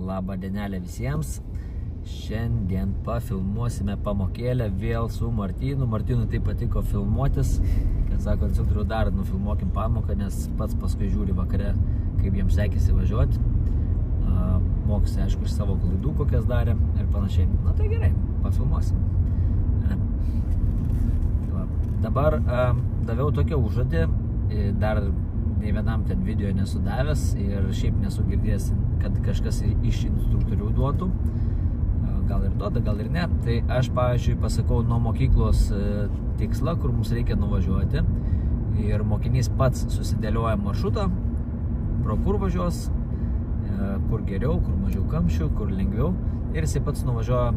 Labą dienelę visiems. Šiandien pafilmuosime pamokėlę vėl su Martynu. Martynui tai patiko filmuotis. Kad sako, instruktorių dar nufilmuokim pamoką, nes pats paskui žiūri vakare, kaip jiems sekėsi važiuoti. Mokosi, aišku, iš savo klaidų, kokias darė ir panašiai. Na tai gerai, pafilmuosim. Dabar daviau tokią užduotį, dar nei vienam ten video nesu davęs ir šiaip nesu girdėjęs, kad kažkas iš instruktorių duotų. Gal ir duoda, gal ir ne. Tai aš, pavyzdžiui, pasakau nuo mokyklos tikslą, kur mums reikia nuvažiuoti. Ir mokinys pats susidėlioja maršrutą, pro kur važiuos, kur geriau, kur mažiau kamščių, kur lengviau. Ir jisai pats nuvažiuoja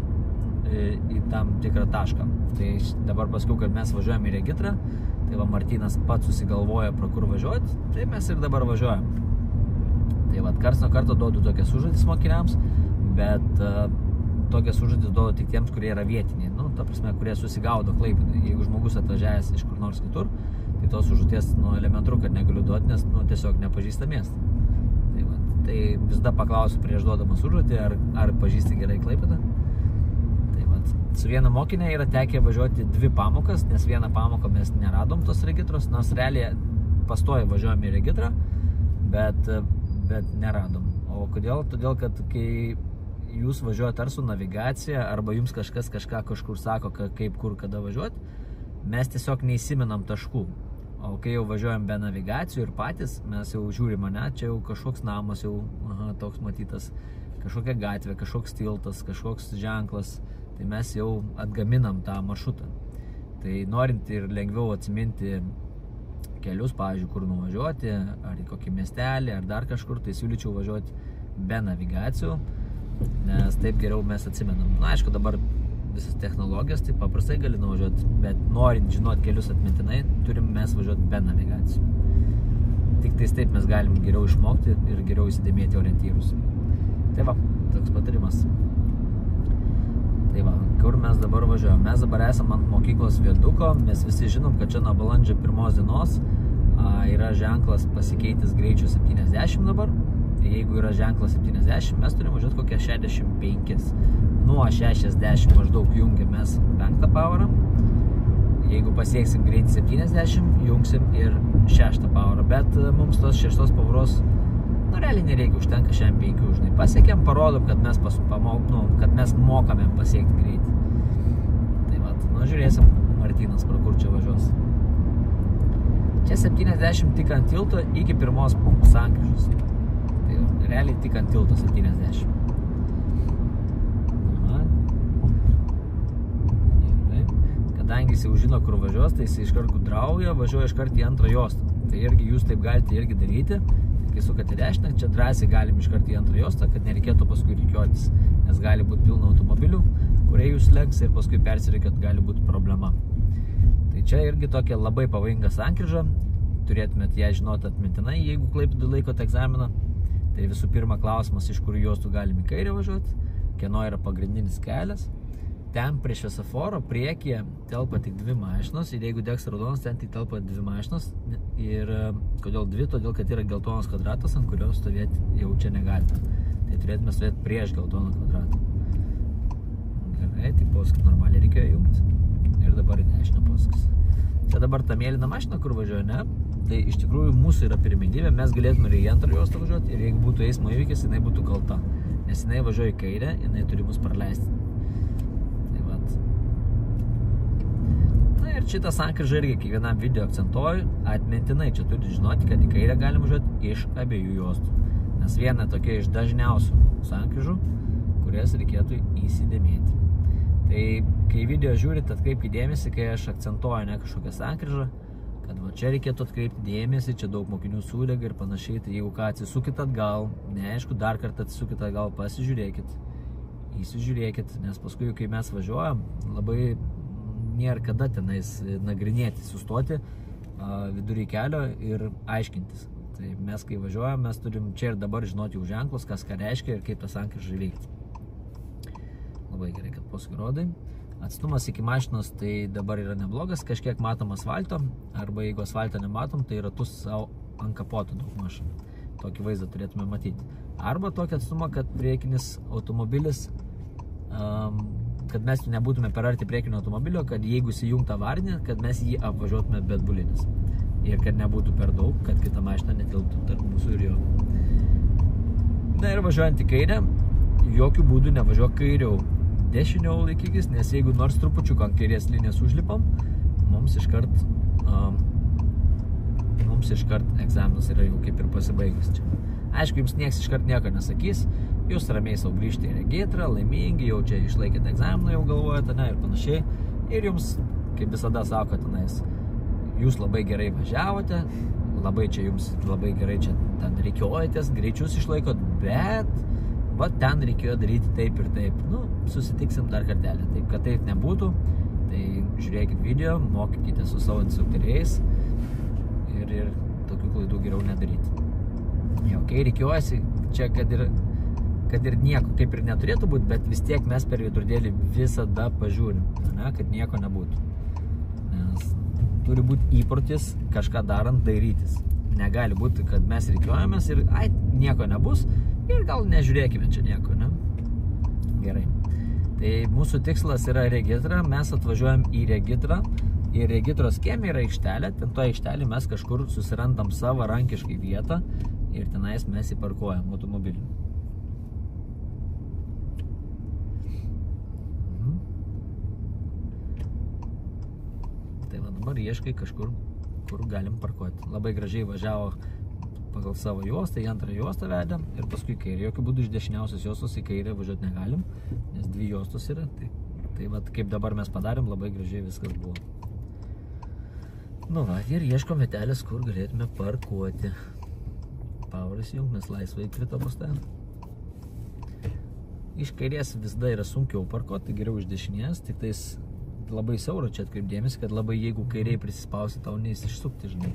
į tam tikrą tašką. Tai dabar paskui, kad mes važiuojame į Regitrą, tai va Martynas pats susigalvoja, pro kur važiuoti, tai mes ir dabar važiuojam. Tai va, karts nuo karto duodu tokias užduotis mokiniams, bet tokias užduotis duodu tik tiems, kurie yra vietiniai. Nu, ta prasme, kurie susigaudo Klaipėdoj. Jeigu žmogus atvažiavęs iš kur nors kitur, tai tos užduoties elementru, kad negaliu duoti, nes tiesiog nepažįsta miestą. Tai va, tai visada paklausiu prieš duodamas užduotį, ar pažįsti gerai Klaipėdą. Su viena mokinė yra tekę važiuoti 2 pamokas, nes vieną pamoką mes neradom tos Regitros, nors realiai pastoja važiuojame į Regitrą, bet neradom. O kodėl? Todėl, kad kai jūs važiuojate ar su navigacija, arba jums kažkas kažkur sako, kaip, kur, kada važiuoti, mes tiesiog neįsimenam taškų. O kai jau važiuojam be navigacijų ir patys, mes jau žiūrim, ne, čia jau kažkoks namas jau toks matytas, kažkokia gatvė, kažkoks tiltas, kažkoks ženklas. Tai mes jau atgaminam tą maršrutą. Tai norint ir lengviau atsiminti kelius, pavyzdžiui, kur nuvažiuoti, ar į kokį miestelį, ar dar kažkur, tai siūlyčiau važiuoti be navigacijų, nes taip geriau mes atsimenam. Na, aišku, dabar visas technologijas, tai paprastai gali nuvažiuoti, bet norint žinoti kelius atmintinai, turim mes važiuoti be navigacijų. Tik tais taip mes galim geriau išmokti ir geriau įsidėmėti orientyrus. Tai va, toks patarimas. Tai va, kur mes dabar važiuojame? Mes dabar esame ant mokyklos viaduko, mes visi žinom, kad čia nuo balandžio 1 dienos yra ženklas pasikeitęs greičiu 70 dabar. Tai jeigu yra ženklas 70, mes turime važiuoti kokią 65. Nuo 60 maždaug jungiamės 5 pavarą. Jeigu pasieksim greitį 70, jungsim ir 6 pavarą. Bet mums tos 6 pavaros realiai nereikia, užtenka 65, žinai. Pasiekėm, parodom, kad mes kad mes mokame pasiekti greitį. Tai va, žiūrėsim, Martynas, pro kur čia važiuos. Čia 70 tik ant tilto iki pirmos sankryžos. Tai realiai tik ant tilto 70. Kadangi jis jau žino, kur važiuos, tai jis iškart gudrauja, važiuoja iškart į antrą juostą. Tai irgi jūs taip galite irgi daryti. Kai sukate dešinę, čia drąsiai galim iškart į antrą juostą, kad nereikėtų paskui rikiuotis, nes gali būti pilna automobilių, kurie jūs lenks ir paskui persirikiuot gali būti problema. Tai čia irgi tokia labai pavojinga sankryža, turėtumėt ją žinoti atmintinai, jeigu Klaipėdoj laikot egzaminą. Tai visų pirma klausimas, iš kur juostų galim į kairę važiuoti, kieno yra pagrindinis kelias. Ten prie šviesoforo priekyje telpa tik 2 mašinos ir jeigu degs raudonas, ten tik telpa 2 mašinos. Ir kodėl 2? Todėl, kad yra geltonas kvadratas, ant kurio stovėti jau čia negalite. Tai turėtume stovėti prieš geltoną kvadratą. Gerai, tai posūkį normaliai reikėjo jungti. Ir dabar į dešinę posūkis. Čia dabar ta mėlyna mašina, kur važiuoja, ne? Tai iš tikrųjų mūsų yra pirmenybė, mes galėtume ir į antrą juostą važiuoti ir jeigu būtų eismo įvykis, jinai būtų kalta. Nes jinai važiuoja į kairę, jinai turi mus praleisti. Ir šitą sankryžą irgi kiekvienam video akcentuoju, atmintinai čia turi žinoti, kad į kairę galim važiuoti iš abiejų juostų. Nes viena tokia iš dažniausių sankryžų, kurias reikėtų įsidėmėti. Tai kai video žiūrit, atkreipkite dėmesį, kai aš akcentuoju kažkokią sankryžą, kad va čia reikėtų atkreipti dėmesį, čia daug mokinių sudega ir panašiai. Tai jeigu ką atsisukit atgal, neaišku, dar kartą atsisukit atgal, pasižiūrėkit, įsižiūrėkit, nes paskui, kai mes važiuojam, labai nėra kada tenais nagrinėti, sustoti vidury kelio ir aiškintis. Tai mes, kai važiuojam, mes turim čia ir dabar žinoti jau ženklus, kas ką reiškia ir kaip tą sankryžą veikti. Labai gerai, kad posūkį rodai. Atstumas iki mašinos tai dabar yra neblogas, kažkiek matom asfalto, arba jeigu asfalto nematom, tai ratus savo ant kapoto daug maž. Tokį vaizdą turėtume matyti. Arba tokį atstumą, kad priekinis automobilis, kad mes nebūtume per arti priekinio automobilio, kad jeigu įsijungta avarinė, kad mes jį apvažiuotume be atbulinis. Ir kad nebūtų per daug, kad kita mašina netilptų tarp mūsų ir jo. Na ir važiuojant į kairę, jokių būdų nevažiuok kairiau. Dešiniau laikykis, nes jeigu nors trupučiuką ant kairės linijos užlipam, mums iškart egzaminas yra jau kaip ir pasibaigęs čia. Aišku, jums nieks iškart nieko nesakys, jūs ramiai sau grįžti į registrą, laimingi, jau čia išlaikėte egzaminą, jau galvojate, ir panašiai. Ir jums, kaip visada sako tenais, jūs labai gerai važiavote, jums labai gerai čia ten reikiojatės, greičius išlaikot, bet va ten reikėjo daryti taip ir taip. Susitiksim dar kartelį. Taip, kad taip nebūtų, tai žiūrėkit video, mokykite su savo instruktoriais ir tokių klaidų geriau nedaryti. Jau, kai reikiuojasi, čia kad ir nieko kaip ir neturėtų būti, bet vis tiek mes per veidrodėlį visada pažiūrim, kad nieko nebūtų. Nes turi būti įprotis kažką darant dairytis. Negali būti, kad mes reikiuojamės ir nieko nebus ir gal nežiūrėkime čia nieko, ne? Gerai. Tai mūsų tikslas yra registra, mes atvažiuojam į registrą. Ir registros kieme yra aikštelė, ten to aikštelį mes kažkur susirandam savarankiškai vietą ir tenais mes įparkuojam automobilį. Tai va dabar ieškai kažkur, kur galim parkuoti. Labai gražiai važiavo pagal savo juostą, į antrą juostą vedėm ir paskui kairė. Jokių būdų iš dešiniausios juostos į kairę važiuoti negalim, nes dvi juostos yra. Tai va, kaip dabar mes padarėm, labai gražiai viskas buvo. Ir ieškom vietelės, kur galėtume parkuoti. Power įsijungt, nes laisvai įkrito pastoje. Iš kairės visada yra sunkiau parkuoti, tai geriau iš dešinės, tik tais labai siauro čia atkreipdėmės, kad labai jeigu kairiai prisispausi, tau neis išsukti, žinai.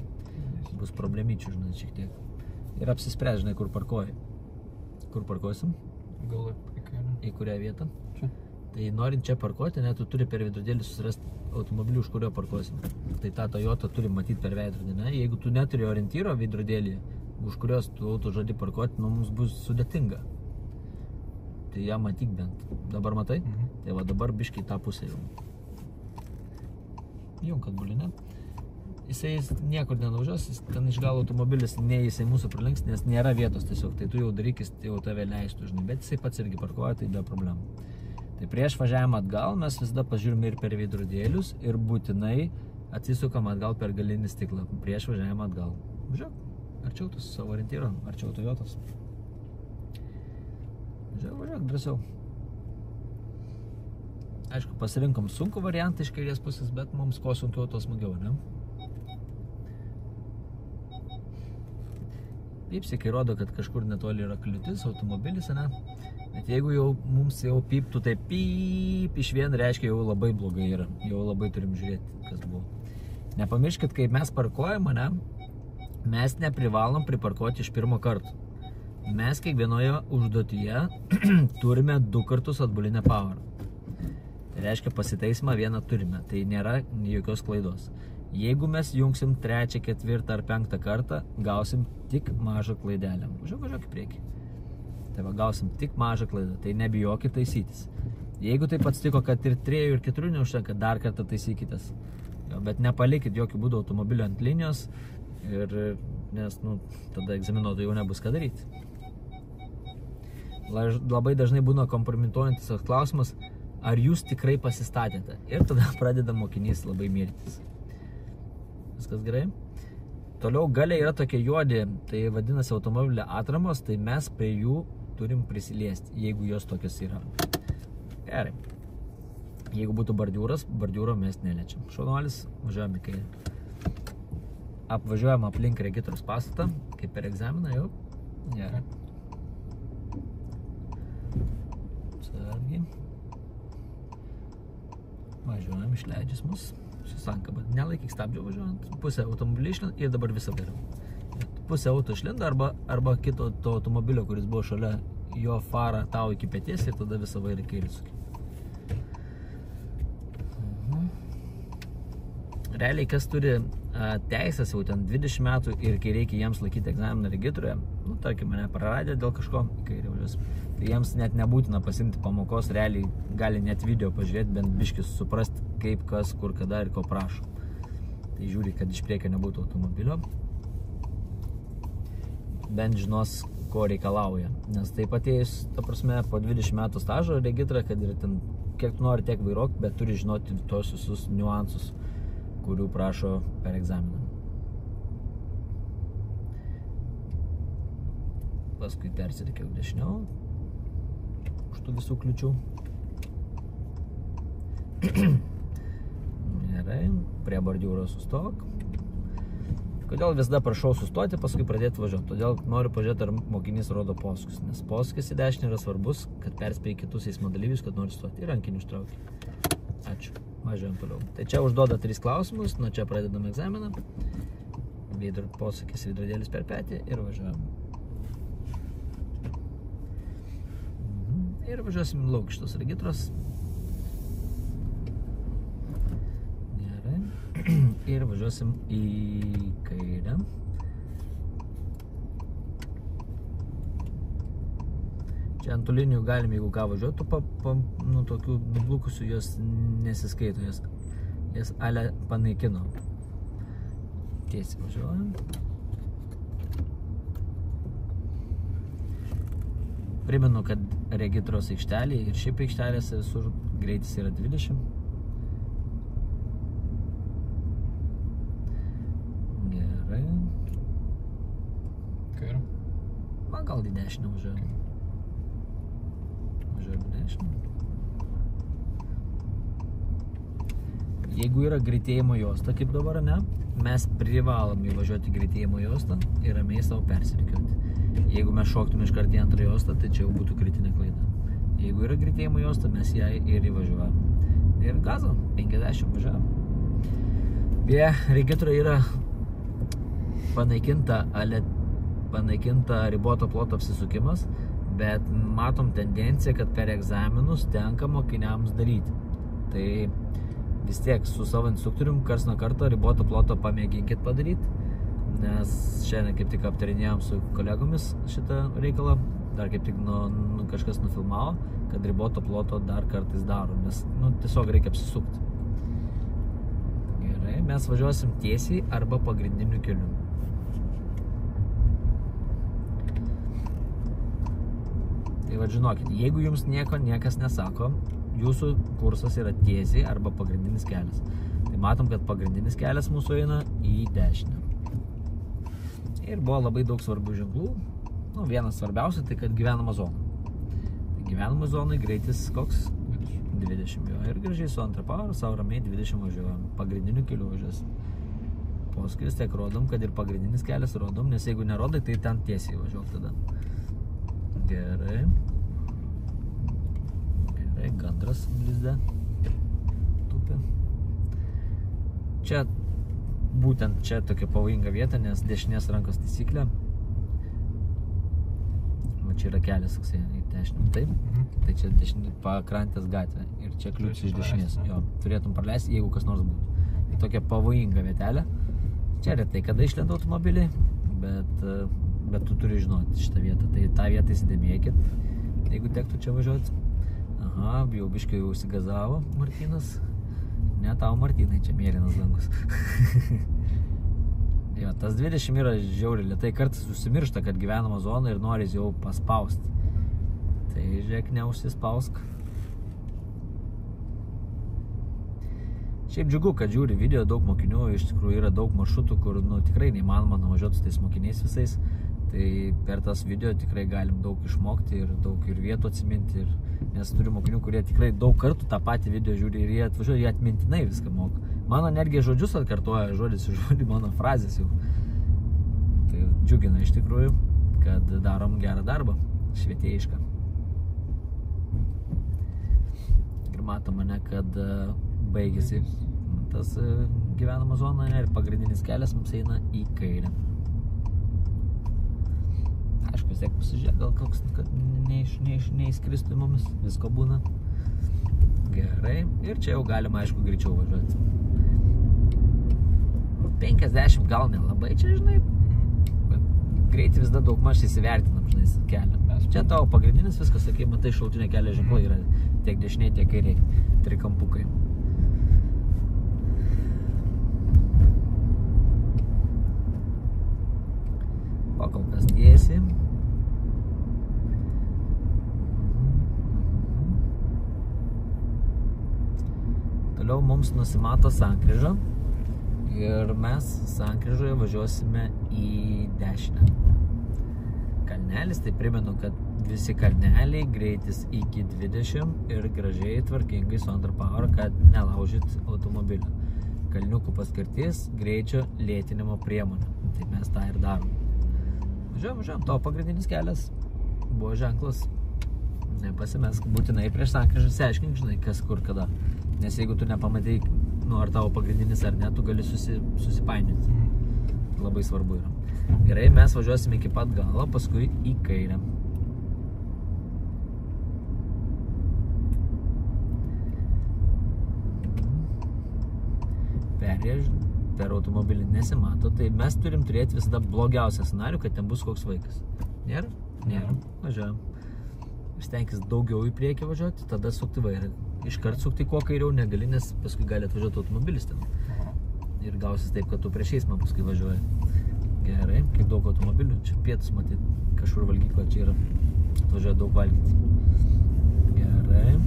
Bus problemyčių, žinai, šiek tiek. Ir apsispręs, žinai, kur parkuoji. Kur parkuosim? Gal į kairę. Į kurią vietą? Čia. Tai norint čia parkuoti, tu turi per veidrodėlį susirasti automobilių, už kurio parkuosim. Tai tą Toyota turi matyti per veidrodį, ne? Jeigu tu neturi orientyro veidrodėlį, už kurios tu auto žadi parkuoti, mums bus sudėtinga. Tai ją matyk bent. Dabar matai? Tai va dabar biškai tą pusę jau. Junk atbulinę. Jisai niekur nenuvažiuos, ten iš galo automobilis, jisai mūsų pralinks, nes nėra vietos tiesiog. Tai tu jau darykis, jau tave leistų, žinai. Bet jisai pats irgi parkuoja, tai be problemų. Tai prieš važiavimą atgal mes visada pažiūrime ir per veidrodėlius ir būtinai atsisukam atgal per galinį stiklą. Prieš važiavimą atgal. Važiuok, arčiau tu su savo orientyro, arčiau Toyotos. Važiuok, drąsiau. Aišku, pasirinkom sunkų variantą iš kairės pusės, bet mums kuo sunkiau, to smagiau, ne? Pipsikai rodo, kad kažkur netoli yra kliūtis, automobilis, ne? Bet jeigu jau mums jau piptų, tai pip iš vien reiškia jau labai blogai yra. Jau labai turim žiūrėti, kas buvo. Nepamirškit, kai mes parkuojame, ne? Mes neprivalom priparkuoti iš pirmo karto. Mes kiekvienoje užduotyje turime 2 kartus atbulinę power. Tai reiškia pasitaisimą vieną turime. Tai nėra jokios klaidos. Jeigu mes jungsim 3, 4 ar 5 kartą, gausim tik mažą klaidelę. Važiuok į priekį. Tai va, gausim tik mažą klaidą. Tai nebijokit taisytis. Jeigu taip atsitiko, kad ir 3 ir 4 neužtenka, dar kartą taisykitės. Bet nepalikit jokių būdų automobilio ant linijos, nes tada egzaminuotojų jau nebus ką daryti. Labai dažnai būna kompromituojantis klausimas, ar jūs tikrai pasistatėte. Ir tada pradeda mokinys labai mirtis. Viskas gerai? Toliau gale yra tokie juodi, tai vadinasi automobilio atramos, tai mes prie jų turim prisiliesti, jeigu jos tokios yra. Gerai. Jeigu būtų bordiūras, bordiūro mes neliečiam. Šaunuolis, važiuojam į kairę. Apvažiuojam aplink registros pastatą, kaip per egzaminą jau. Gerai. Sargiai. Važiuojam, išleidžias mus. Susankaba. Nelaikyk stabdžio važiuojant. Pusę automobilį išlind ir dabar visą darau. Pusę auto išlind arba kito to automobilio, kuris buvo šalia, jo farą tau iki peties ir tada visą vairą kairį suki. Realiai, kas turi teisės jau ten 20 metų ir kai reikia jiems laikyti egzaminą regitroje, nu, tarkim, mane praradė dėl kažko, kai važiuos, tai jiems net nebūtina pasimti pamokos, realiai gali net video pažiūrėti, bent biškis suprasti, kaip, kas, kur, kada ir ko prašo. Tai žiūri, kad iš priekio nebūtų automobilio, bent žinos, ko reikalauja. Nes taip atėjus, ta prasme, po 20 metų stažo regitrą, kad ir ten kiek tu nori, tiek vairok, bet turi žinoti tos visus niuansus, kurių prašo per egzaminą. Paskui persirikiau dešiniau už tų visų kliučių. Gerai, prie bordiūro sustok. Kodėl visada prašau sustoti, paskui pradėti važiuoti? Todėl noriu pažiūrėti, ar mokinys rodo posūkius, nes posūkis į dešinę yra svarbus, kad perspėji kitus eismo dalyvius, kad nori stoti. Ir rankinį ištraukį. Ačiū. Važiuojam toliau. Tai čia užduoda 3 klausimus, nuo čia pradedam egzaminą. Posūkis veidrodėlis per petį ir važiuojam. Ir važiuosim lauk šitos regitros. Ir važiuosim į kairę. Čia ant tų linijų galim, jeigu ką važiuotų, nu, tokių nublukusių jos nesiskaito, jas ale panaikino. Tiesiai važiuojam. Primenu, kad regitros aikštelė ir šiaip aikštelėse visur greitis yra 20. Gal į dešinę važiuojam. Važiuojam į dešinę. Jeigu yra greitėjimo juosta, kaip dabar, ne, mes privalom įvažiuoti greitėjimo juostą ir ramiai savo persirikiuoti. Jeigu mes šoktume iš karto į antrą juostą, tai čia jau būtų kritinė klaida. Jeigu yra greitėjimo juosta, mes ją ir įvažiuojam. Ir gazo, 50 važiuojam. Beje, regitroje yra panaikinta riboto ploto apsisukimas, bet matom tendenciją, kad per egzaminus tenka mokiniams daryti. Tai vis tiek su savo instruktorium kars nuo karto riboto ploto pamėginkit padaryti, nes šiandien kaip tik aptarinėjom su kolegomis šitą reikalą, dar kaip tik kažkas nufilmavo, kad riboto ploto dar kartais daro, nes tiesiog reikia apsisukti. Gerai, mes važiuosim tiesiai arba pagrindiniu keliu. Tai va, žinokit, jeigu jums niekas nesako, jūsų kursas yra tiesiai arba pagrindinis kelias. Tai matom, kad pagrindinis kelias mūsų eina į dešinę. Ir buvo labai daug svarbių ženklų. Vienas svarbiausia, tai kad gyvenama zona. Tai gyvenama zonai greitis koks? 20 jo. Ir gražiai su antrą parą, savo ramiai 20 važiuojam. Pagrindiniu keliu važiuos. Paskui vis tiek rodom, kad ir pagrindinis kelias rodom, nes jeigu nerodai, tai ten tiesiai važiuok tada. Gerai. Gerai, gandras lizde tupi. Čia, būtent čia tokia pavojinga vieta, nes dešinės rankos taisyklė. Va čia yra kelias, toksai į dešinę. Taip? Tai čia dešinė pakrantės gatvė. Ir čia kliūtis iš dešinės. Jo, turėtum praleisti, jeigu kas nors būtų. Tai tokia pavojinga vietelė. Čia retai kada išlenda automobiliai, bet tu turi žinoti šitą vietą. Tai tą vietą įsidėmėkit, jeigu tektų čia važiuoti. Aha, jau biškai jau užsigazavo Martynas. Ne tau, Martynai, čia mėlynas dangus. Jo, tas 20 yra žiauriai lėtai, kartais užsimiršta, kad gyvenama zona ir noris jau paspausti. Tai žiūrėk, neužsispausk. Šiaip džiugu, kad žiūri video, daug mokinių, iš tikrųjų yra daug maršrutų, kur tikrai neįmanoma nuvažiuoti su tais mokiniais visais. Tai per tas video tikrai galim daug išmokti ir daug ir vietų atsiminti. Nes turiu mokinių, kurie tikrai daug kartų tą patį video žiūri ir jie atvažiuoja, jie atmintinai viską moka. Mano netgi žodžius atkartoja, žodis į žodį, mano frazės jau. Tai džiugina iš tikrųjų, kad darom gerą darbą, švietėjišką. Ir matom, kad baigėsi tas gyvenama zona ir pagrindinis kelias mums eina į kairę. Aišku, vis tiek pasižiūrėk, gal koks, kad neįskristų į mumis, visko būna. Gerai, ir čia jau galima, aišku, greičiau važiuoti. 50 gal nelabai čia, žinai, bet greitį vis dar daug maž įsivertinam, žinai, kelią. Čia tavo pagrindinis viskas, sakai, matai, šalutinė kelio ženklai yra tiek dešiniai, tiek kairiai, trikampukai. Pakol kas tiesiai. Toliau mums nusimato sankryža ir mes sankryžoje važiuosime į dešinę. Kalnelis, tai primenu, kad visi kalneliai greitis iki 20 ir gražiai tvarkingai su antrą pavarą, kad nelaužyt automobilio. Kalniukų paskirtis greičio lėtinimo priemonė. Tai mes tą ir darom. Važiuojam, tavo pagrindinis kelias buvo ženklas. Nepasimesk, būtinai prieš sankryžą išsiaiškink, žinai, kas kur kada. Nes jeigu tu nepamatai, ar tavo pagrindinis ar ne, tu gali susipainyti. Labai svarbu yra. Gerai, mes važiuosime iki pat galo, paskui į kairę. Per automobilį nesimato, tai mes turim turėti visada blogiausią scenarių, kad ten bus koks vaikas. Nėra? Nėra. Važiuojam. Stenkis daugiau į priekį važiuoti, tada sukti vairą. Iškart sukti kuo kairiau negali, nes paskui gali atvažiuoti automobilis ten. Ir gausis taip, kad tu prieš eismą paskui važiuoji. Gerai, kaip daug automobilių. Čia pietus matyti, kažkur valgykla čia yra. Atvažiuoja daug valgyti. Gerai.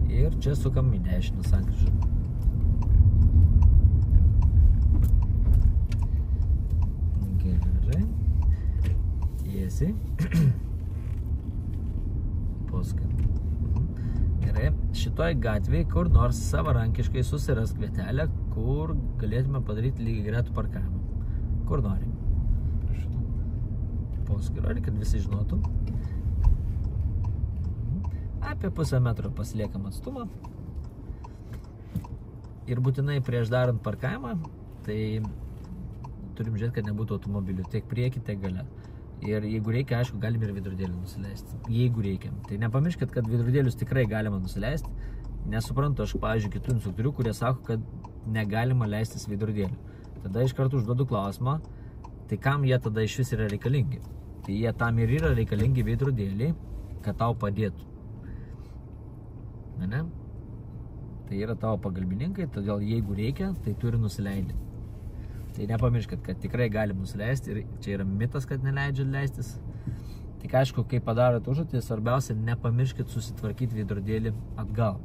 Ir čia sukam į dešinę sankryžą. Gerai. Tiesiai. Paskui. Gerai. Šitoj gatvėje kur nors savarankiškai susirask vietelę, kur galėtume padaryti lygiai gretų parkavimą. Kur nori. Paskui, kad visi žinotų. Apie pusę metro pasiliekam atstumą. Ir būtinai prieš darant parkavimą, tai turim žiūrėti, kad nebūtų automobilių. Tiek prieki, tiek gale. Ir jeigu reikia, aišku, galim ir vidurdėlį nusileisti. Jeigu reikia. Tai nepamirškit, kad vidurdėlius tikrai galima nusileisti. Nesuprantu, aš, pavyzdžiui, kitų instruktorių, kurie sako, kad negalima leistis vidurdėlių. Tada iš karto užduodu klausimą, tai kam jie tada iš vis yra reikalingi? Tai jie tam ir yra reikalingi vidurdėliai, kad tau padėtų. Ne? Tai yra tavo pagalbininkai, todėl jeigu reikia, tai turi nusileidti. Tai nepamirškit, kad tikrai galim nusileisti ir čia yra mitas, kad neleidžia leistis. Tik aišku, kai padarot užduotį, svarbiausia, nepamirškit susitvarkyti veidrodėlį atgal.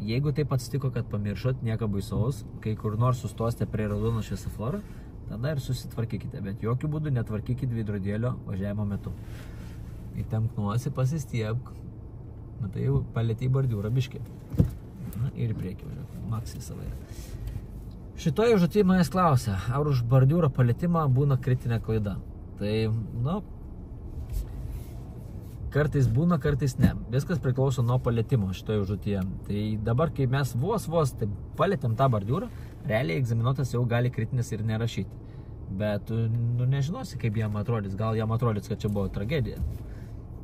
Jeigu taip atsitiko, kad pamiršot, nieko baisaus, kai kur nors sustosite prie raudono šviesoforo, tada ir susitvarkykite, bet jokių būdų netvarkykit veidrodėlio važiavimo metu. Įtemk nosį, pasistiebk. Matai, jau palėtė į bordiūrą biškį. Na, ir į priekį važiuok, maksai savai. Šitoje užduotyje manęs klausia, ar už bordiūro palėtimą būna kritinė klaida. Tai, nu, kartais būna, kartais ne. Viskas priklauso nuo palėtimo šitoje užduotyje. Tai dabar, kai mes vos tai palėtėm tą bordiūrą, realiai egzaminuotas jau gali kritinis ir nerašyti. Bet tu nežinosi, kaip jam atrodys. Gal jam atrodys, kad čia buvo tragedija.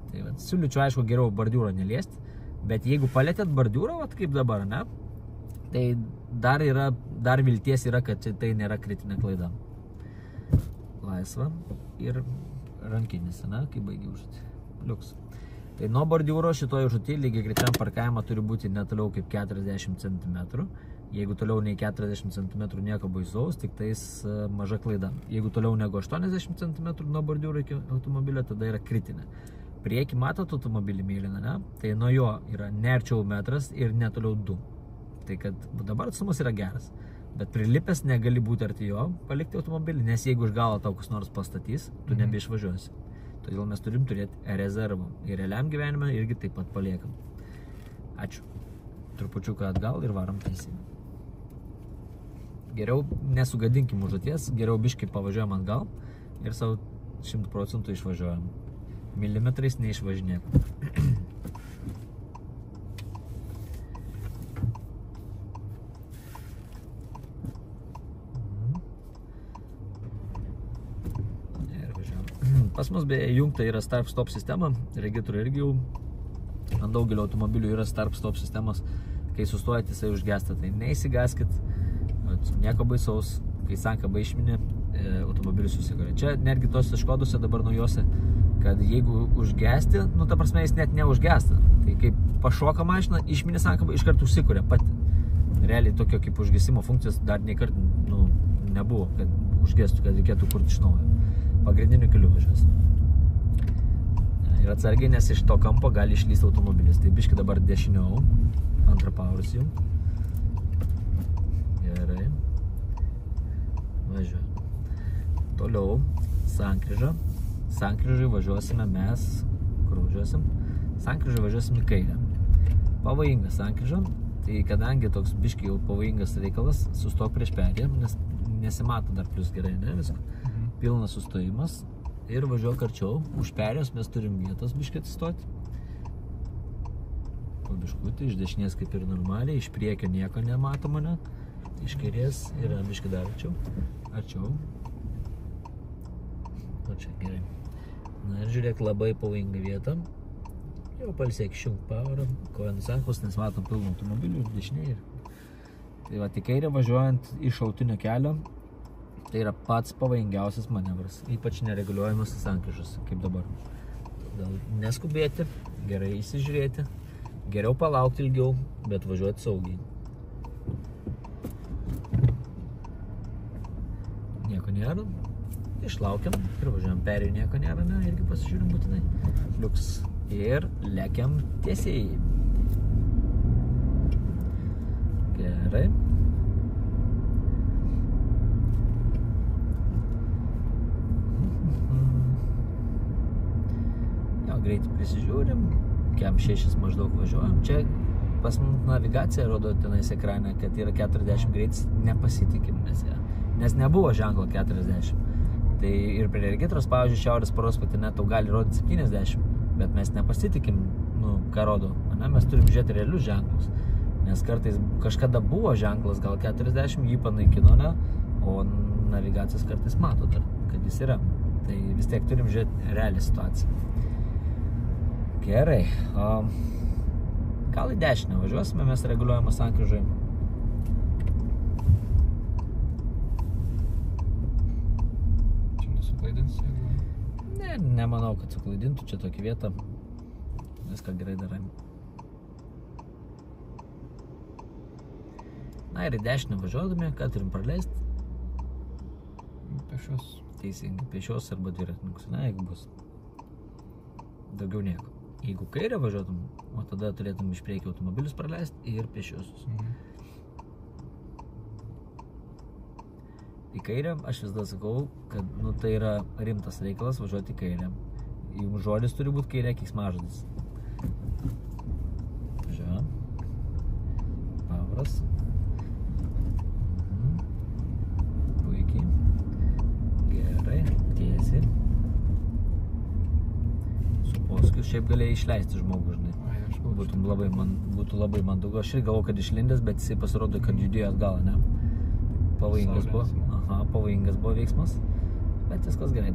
Tai siūlyčiau, aišku, geriau bordiūrą neliesti, bet jeigu palėtėt bordiūrą, kaip dabar, ne, tai dar vilties yra, kad tai nėra kritinė klaida. Laisva ir rankinis, ne, kai baigiau užduotį. Liuks. Tai nuo bordiūro šitoje užduotyje lygiai greičiam parkavimą turi būti netoliau kaip 40 cm. Jeigu toliau nei 40 cm nieko baisaus, tik tais maža klaida. Jeigu toliau negu 80 cm nuo bordiūro iki automobilio, tada yra kritinė. Priekį matot automobilį mėlyną, ne? Tai nuo jo yra nearčiau metras ir netoliau 2. Tai kad dabar atstumas yra geras. Bet prilipęs negali būti arti jo, palikti automobilį, nes jeigu iš galo tau kas nors pastatys, tu nebeišvažiuosi. Todėl mes turim turėti rezervą. Ir realiam gyvenime irgi taip pat paliekam. Ačiū. Trupučiuką atgal ir varom teisį. Geriau nesugadinkim užduoties, geriau biškai pavažiuojam atgal ir savo 100% išvažiuojam. Milimetrais neišvažinėk. Pas mus beje įjungta yra start-stop sistema, registrų irgi jau ant daugelio automobilių yra start-stop sistemos, kai sustojate, jisai užgesta, tai neįsigaskit, niuansų. Nieko baisaus, kai sankabą išmini, automobilis susikuria. Čia netgi tos Škodose dabar naujose, kad jeigu užgesti, nu ta prasme jis net neužgesta. Tai kaip pašoka mašina, išmini sankabą, iš karto užsikuria pati. Realiai tokio kaip užgesimo funkcijos dar nei kartą nebuvo, kad užgestų, kad reikėtų kurti iš naujo. Pagrindiniu keliu važiuos. Ir atsargiai, nes iš to kampo gali išlysti automobilis. Tai biški dabar dešiniau, antrą pavarus jau. Gerai. Važiuoju. Toliau, sankryža. Sankryžai važiuosime mes, kur važiuosim? Sankryžai važiuosim į kairę. Pavojinga sankryža, tai kadangi toks biški jau pavojingas reikalas, sustok prieš perėją, nes nesimato dar plius gerai, ne visko. Pilnas sustojimas ir važiuok arčiau. Už perėjos mes turim vietos biški atsistoti. Po biškutį, iš dešinės kaip ir normaliai, iš priekio nieko nematoma net. Iš kairės yra biški dar arčiau. Arčiau. O čia gerai. Na ir žiūrėk, labai pavojinga vieta. Jau palsėk išjungt pavarą, koja nusenkus, nes matom pilną automobilių ir dešiniai. Tai va, į kairę važiuojant iš šautinio kelio, tai yra pats pavojingiausias manevras, ypač nereguliuojamas sankryžos, kaip dabar. Todėl neskubėti, gerai įsižiūrėti, geriau palaukti ilgiau, bet važiuoti saugiai. Nieko nėra, išlaukiam ir važiuojam, perėjų nieko nėra, ne, irgi pasižiūrim būtinai. Liuks. Ir lekiam tiesiai. Gerai. Jau greitai prisižiūrim. Kem 6 maždaug važiuojam. Čia pas mums navigacija rodo tenais ekrane, kad yra 40 greitis. Nepasitikim mes ją. Nes nebuvo ženklo 40. Tai ir prie regitros, pavyzdžiui, šiaurės paros patine tau gali rodyti 70. Bet mes nepasitikim, ką rodo, mes turim žiūrėti realius ženklus, nes kartais kažkada buvo ženklas gal 40, jį panaikino, ne, o navigacijos kartais mato dar, kad jis yra, tai vis tiek turim žiūrėti realią situaciją. Gerai, gal į dešinę važiuosime, mes reguliuojame sankryžai. Čia nesuklaidins? Nemanau, kad suklaidintų, čia tokia vieta, viską gerai darai. Na ir į dešinę važiuodami, ką turim praleisti? Pešios. Teisingai, pešios arba dviratininkus, na, jeigu bus. Daugiau nieko. Jeigu kairę važiuotum, o tada turėtum iš priekio automobilius praleisti ir pešiosius. Į kairę, aš vis dar sakau, kad tai yra rimtas reikalas važiuoti į kairę. Jums žodis turi būti kairė, keiksmažodis. Žiūrėjau. Pavaras. Puikiai. Gerai, tiesiai. Su poskiu šiaip galėjai išleisti žmogų, žinai. Būtų labai mandagu. Aš ir galvoju, kad išlindęs, bet jisai pasirodo, kad judėjo atgal, ne? Pavojingas buvo. Aha, pavojingas buvo veiksmas, bet viskas gerai,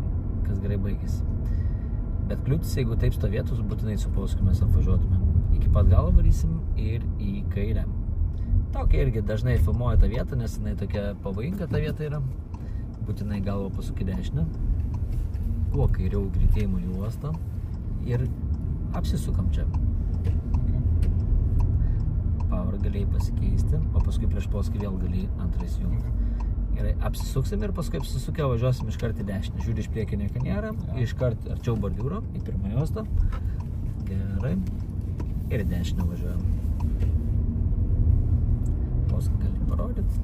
kas gerai baigėsi. Bet kliūtis, jeigu taip stovėtų, būtinai su poskiu mes apvažiuotumėm. Iki pat galo varysim ir į kairę. Tokia irgi dažnai filmuoja tą vietą, nes jinai tokia pavojinga ta vieta yra. Būtinai galvą pasuk į dešinę. Kuo kairiau greitėjimo į uostą ir apsisukam čia. Power galėjai pasikeisti, o paskui prieš poskį vėl galėjai antrą įsijungti. Gerai, apsisuksim ir paskui apsisukę važiuosim iškart į dešinę. Žiūri, iš priekio nieko nėra, iškart arčiau bordiūro, į pirmą juostą. Gerai. Ir į dešinę važiuojam. Poskį gali parodyti.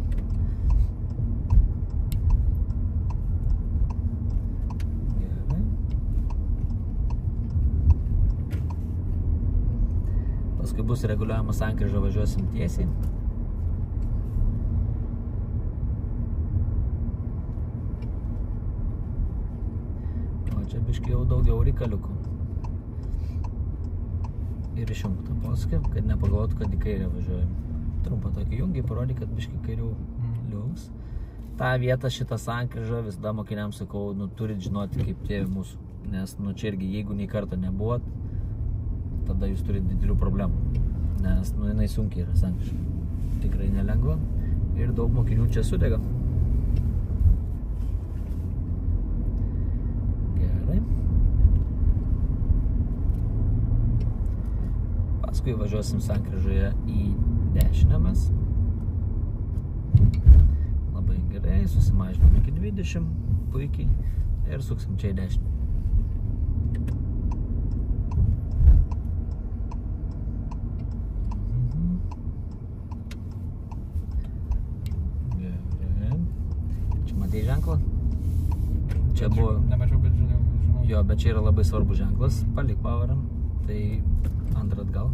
Gerai. Paskui bus reguliuojama sankryža, važiuosim tiesiai. Čia biškai jau daugiau reikaliukų. Ir išjungti tą poskį, kad nepagalvotų, kad į kairę važiuojam. Trumpą tokį jungiai parodė, kad biškai kairiau liungs. Ta vieta, šitą sankryžą, visada mokiniams sakau, turit žinoti kaip tėvi mūsų. Nes čia irgi, jeigu nei kartą nebuvot, tada jūs turit didelių problemų. Nes jinai sunkiai yra sankryža. Tikrai nelengva. ir daug mokinių čia sudega. Gerai. Paskui važiuosim sankryžoje į dešinę mes. Labai gerai, susimažinom iki 20, puikiai. Ir suksim čia į dešinę. Matei ženklą? Čia buvo... Nemačiau, bet žinau. Jo, bet čia yra labai svarbus ženklas. Palik pavaram. Tai antrą atgal.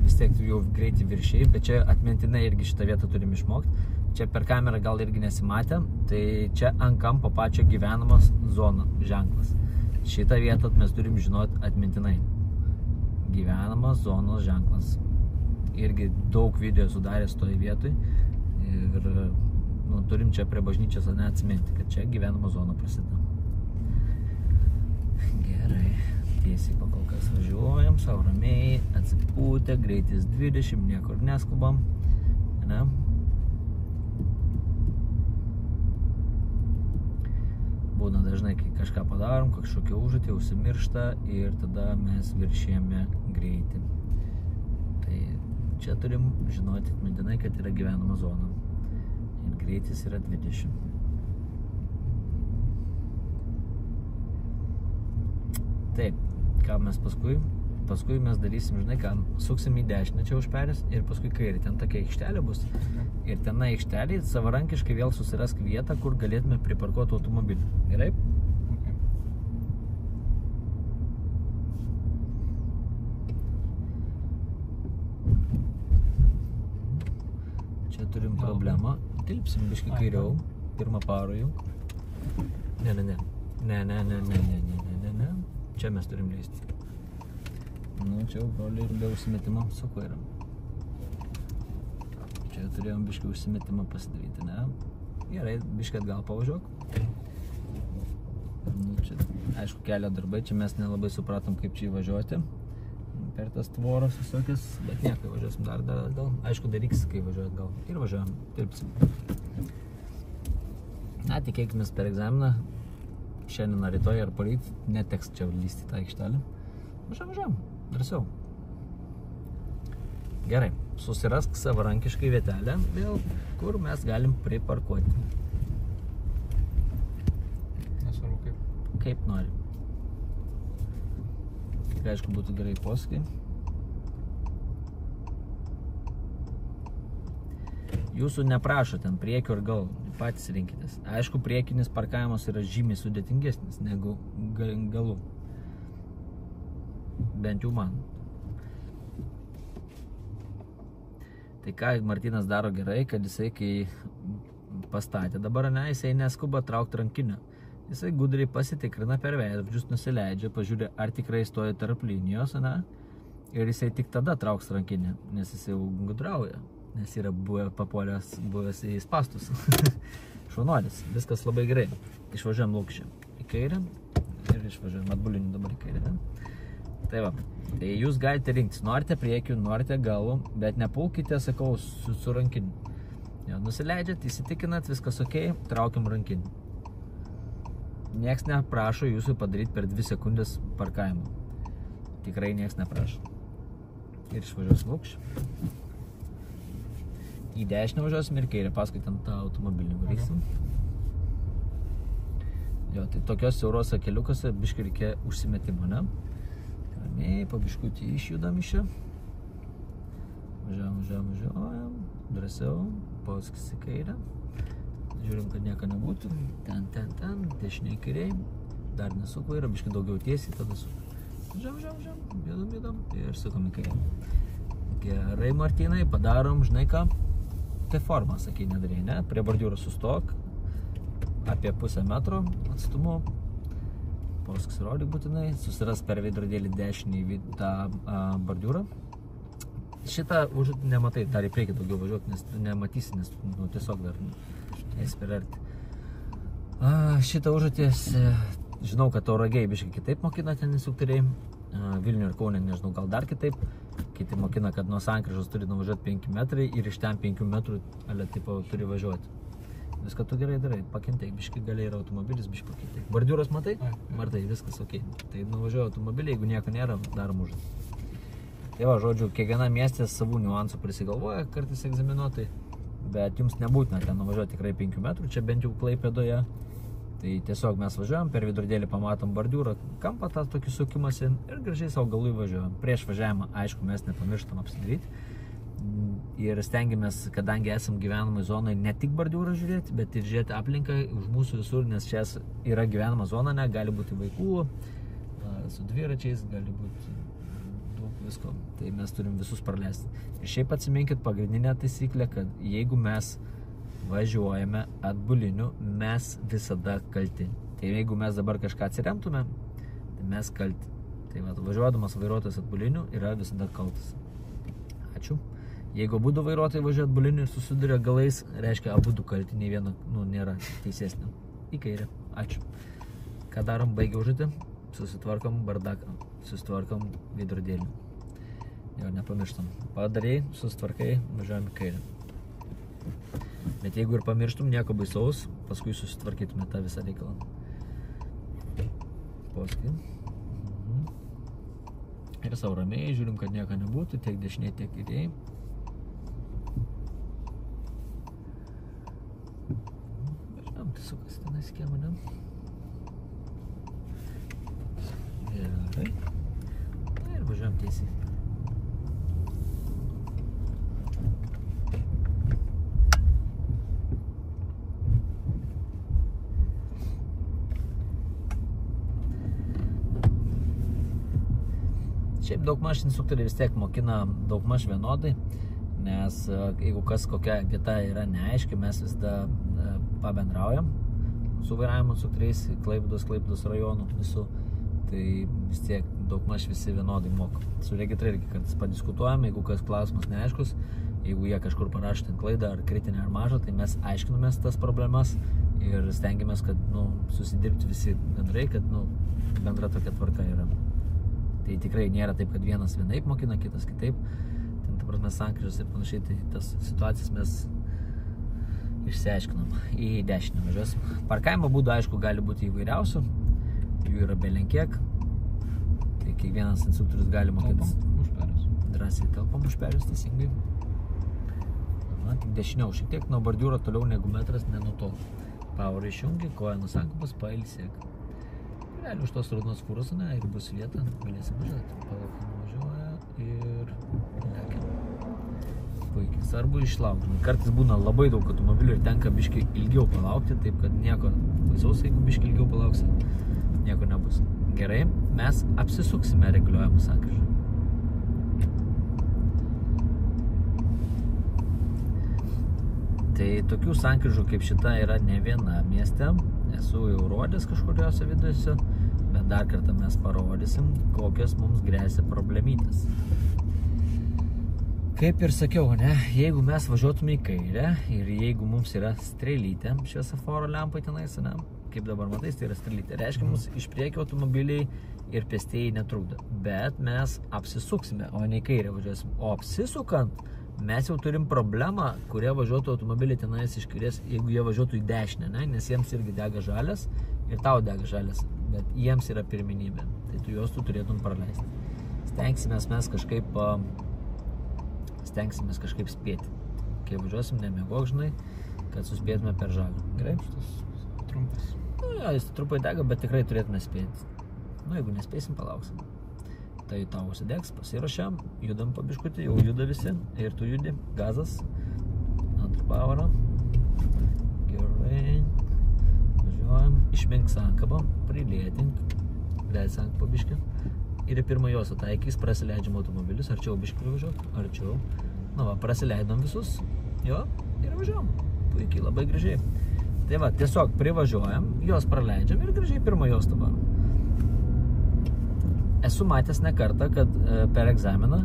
Vis tiek tu jau greitai viršiai, bet čia atmintinai irgi šitą vietą turim išmokti. Čia per kamerą gal irgi nesimatė. Tai čia ant kampo pačio gyvenamos zona ženklas. Šitą vietą mes turim žinoti atmintinai. Gyvenamos zonos ženklas. Irgi daug video sudaręs toj vietoj. Ir... Nu, turim čia prie bažnyčios neatsiminti, kad čia gyvenimo zona prasideda. Gerai, tiesiai pakol kas važiuojam, savo ramiai, atsipūtę, greitis 20, niekur neskubam. Ne? Būna dažnai, kai kažką padarom, kažkokią užduotį, užsimiršta ir tada mes viršėjame greitį. Tai čia turim žinoti atmintinai, kad yra gyvenama zona. Greitis yra 20. Taip, ką mes paskui? Paskui mes darysim, žinai ką, suksim į dešinę čia už perės ir paskui kairį. Ten tokia aikštelė bus. Ir tenai aikštelė savarankiškai vėl susirask vietą, kur galėtume priparkuoti automobilį. Gerai? Čia turim problemą. Tilpsim biškį kairiau, pirmą parą jau. Ne. Čia mes turim leisti. Nu, čia jau broliai ir be užsimetimo su kuo yra. Čia turėjom biškį užsimetimą pasidaryti, ne? Gerai, biškį atgal pavažiuok. Nu, čia, aišku, kelio darbai, čia mes nelabai supratom, kaip čia įvažiuoti. Per tas tvoras visokias, bet nieko, važiuosim dar atgal. Aišku, daryks, kai važiuoja atgal. Ir važiuojam, tilpsim. Na, tikėkimės per egzaminą. Šiandien ar rytoj ar poryt neteks čia lysti tą aikštelę. Važiuojam, drąsiau. Gerai, susirask savarankiškai vietelę, vėl, kur mes galim priparkuoti. Nesvarbu kaip. Kaip nori. Tik aišku, būtų gerai posūkiai. Jūsų neprašo ten priekio ir gal, patys rinkitės. Aišku, priekinis parkavimas yra žymiai sudėtingesnis negu galų. Bent jau man. Tai ką Martynas daro gerai, kad jisai, kai pastatė dabar, ne, jisai neskuba traukti rankinio. Jisai gudriai pasitikrina per veidrodžius, nusileidžia, pažiūrė, ar tikrai stoja tarp linijos, ne? Ir jisai tik tada trauks rankinę, nes jisai jau gudrauja, nes yra buvęs į spastus. Šaunuolis, viskas labai gerai. Išvažiuojam Lukščią į kairę ir išvažiuojam atbulinį dabar į kairę. Tai va, tai jūs galite rinktis, norite priekių, norite galų, bet nepulkite, sakau, su rankiniu. Jo, nusileidžiat, įsitikinat, viskas ok, traukiam rankinį. Nieks neprašo jūsų padaryti per 2 sekundės parkavimą. Tikrai nieks neprašo. Ir išvažiuosim Lukščių. Į dešinę važiuosim ir kairę, paskui ten tą automobilį varysim. Jo, tai tokios siaurose keliukose biškai reikia užsimetimo, ne? Ramiai, pabiškutį išjudam iš čia. Važiuojam, drąsiau, paskis į kairę. Žiūrim, kad nieko nebūtų. Ten, dešiniai kairiai. Dar nesuku, yra biškai daugiau tiesiai, tada suku. Judam ir sukom į kairę. Gerai, Martynai, padarom, žinai ką? Tai formą, sakai, nedarėjai, ne? Prie bordiūro sustok. Apie 0,5 metro atstumu. Paskui rodyk būtinai. Susiras per veidrodėlį dešinį tą bordiūrą. Šitą užduotį nematai, dar į priekį daugiau važiuok, nes nematysi, nes tiesiog dar eis per arti. Šitą užduotį, žinau, kad Tauragėj biškai kitaip mokina ten instruktoriai. Vilnių ir Kaune, nežinau, gal dar kitaip. kiti mokina, kad nuo sankryžos turi nuvažiuoti 5 metrai ir iš ten 5 metrų tipo turi važiuoti. Viską tu gerai darai, pakentėk, biški galiai yra automobilis, biški pakentėk. Bordiūras matai? Matai, viskas ok. Tai nuvažiuoja automobilį, jeigu nieko nėra, darom užduotį. Tai va, žodžiu, kiekviena miestė savų niuansų prisigalvoja kartais egzaminuotai, bet jums nebūtina ten nuvažiuoti tikrai 5 metrų, čia bent jau Klaipėdoje. Tai tiesiog mes važiuojam, per vidurdėlį pamatom bordiūrą, kampą tą tokį sukimąsi ir gražiai savo galui važiuojam. Prieš važiavimą, aišku, mes nepamirštam apsidaryti. Ir stengiamės, kadangi esam gyvenamai zonai, ne tik bordiūrą žiūrėti, bet ir žiūrėti aplinką už mūsų visur, nes čia yra gyvenama zona, ne, gali būti vaikų, su dviračiais, gali būti daug visko. Tai mes turim visus praleisti. Ir šiaip atsiminkit pagrindinę taisyklę, kad jeigu mes važiuojame atbuliniu, mes visada kalti. Tai jeigu mes dabar kažką atsiremtume, tai mes kalti. Tai va, važiuodamas vairuotojas atbuliniu yra visada kaltas. Ačiū. Jeigu abudu vairuotojai važiuoja atbuliniu ir susiduria galais, reiškia abudu kalti, nei vieno nėra teisesnio. Į kairę. Ačiū. Ką darom? Baigia užduotį. Susitvarkom bardaką. Susitvarkom veidrodėlį. Jo, nepamirštam. Padarėjai, susitvarkai, važiuojam į kairę. Bet jeigu ir pamirštum, nieko baisaus, paskui susitvarkytume tą visą reikalą. Paskui. Ir savo ramiai, žiūrim, kad nieko nebūtų, tiek dešiniai, tiek kairiai. Važiuojam, tai sukasi tenai schemą, ne? Gerai. Na ir važiuojam tiesiai. Šiaip daugmaž instruktoriai vis tiek mokina daugmaž vienodai, nes jeigu kas kokia vieta yra neaiški, mes visada pabendraujam su vairavimo instruktoriais Klaipėdos rajonų visų, tai vis tiek daugmaž visi vienodai moko. Su regitra irgi kartais padiskutuojam, jeigu kas klausimas neaiškus, jeigu jie kažkur parašo ten klaidą ar kritinę ar mažą, tai mes aiškinamės tas problemas ir stengiamės, kad susidirbti visi bendrai, kad bendra tokia tvarka yra. Tai tikrai nėra taip, kad vienas vienaip mokina, kitas kitaip. Ten, ta prasme, sankryžos ir panašiai, tai tas situacijas mes išsiaiškinam. Į dešinę važiuosim. Parkavimo būdų, aišku, gali būti įvairiausių. Jų yra belenkiek. Tai kiekvienas instruktorius gali mokytis. Telpam už perės. Drąsiai telpam už perės, teisingai. Na, tik dešiniau, šiek tiek nuo bordiūro toliau negu metras nenutol. Power išjungi, koja nuo sankabos, pailsėk. Realiai už tos raudonos fūros, ne, ir bus vieta, galėsim važiuoti. Palaukim, važiuoja ir lekiam. Puikiai, svarbu išlaukti. Kartais būna labai daug automobilių ir tenka biškai ilgiau palaukti, taip kad nieko baisaus, jeigu biškai ilgiau palauksi, nieko nebus. Gerai, mes apsisuksime reguliuojamą sankryžą. Tai tokių sankryžų kaip šita yra ne viena mieste. Esu jau rodęs kažkuriuose videose, bet dar kartą mes parodysim, kokios mums grėsia problemytės. Kaip ir sakiau, ne, jeigu mes važiuotume į kairę ir jeigu mums yra strėlytė šviesoforo lempai tenais, ne, kaip dabar matai, tai yra strėlytė. Reiškia, mums iš priekio automobiliai ir pėstieji netrukdo. Bet mes apsisuksime, o ne į kairę važiuosim. O apsisukant, mes jau turim problemą, kurie važiuotų automobiliai tenais iš kairės, jeigu jie važiuotų į dešinę, ne? Nes jiems irgi dega žalias ir tau dega žalias, bet jiems yra pirmenybė, tai tu juos turėtum praleisti. Stengsimės kažkaip spėti. Kai važiuosim, nemiegok, žinai, kad suspėtume per žalią. Gerai? Šitas trumpas. Jo, jis trumpai dega, bet tikrai turėtume spėti. Jeigu nespėsim, palauksim. Tai tau užsidegs, pasiruošiam, judam po biškutį, jau juda visi ir tu judi, gazas, antrą pavarą, gerai, važiuojam, išmink sankabą, prilėtink, leid sankabą po biškį ir į pirmą jos ataikys, prasileidžiam automobilius, arčiau biškį privažiuot, arčiau, na va, prasileidom visus, jo, ir važiuojam, puikiai, labai gražiai. Tai va, tiesiog privažiuojam, jos praleidžiam ir gražiai pirmą jos dabar. Esu matęs ne kartą, kad per egzaminą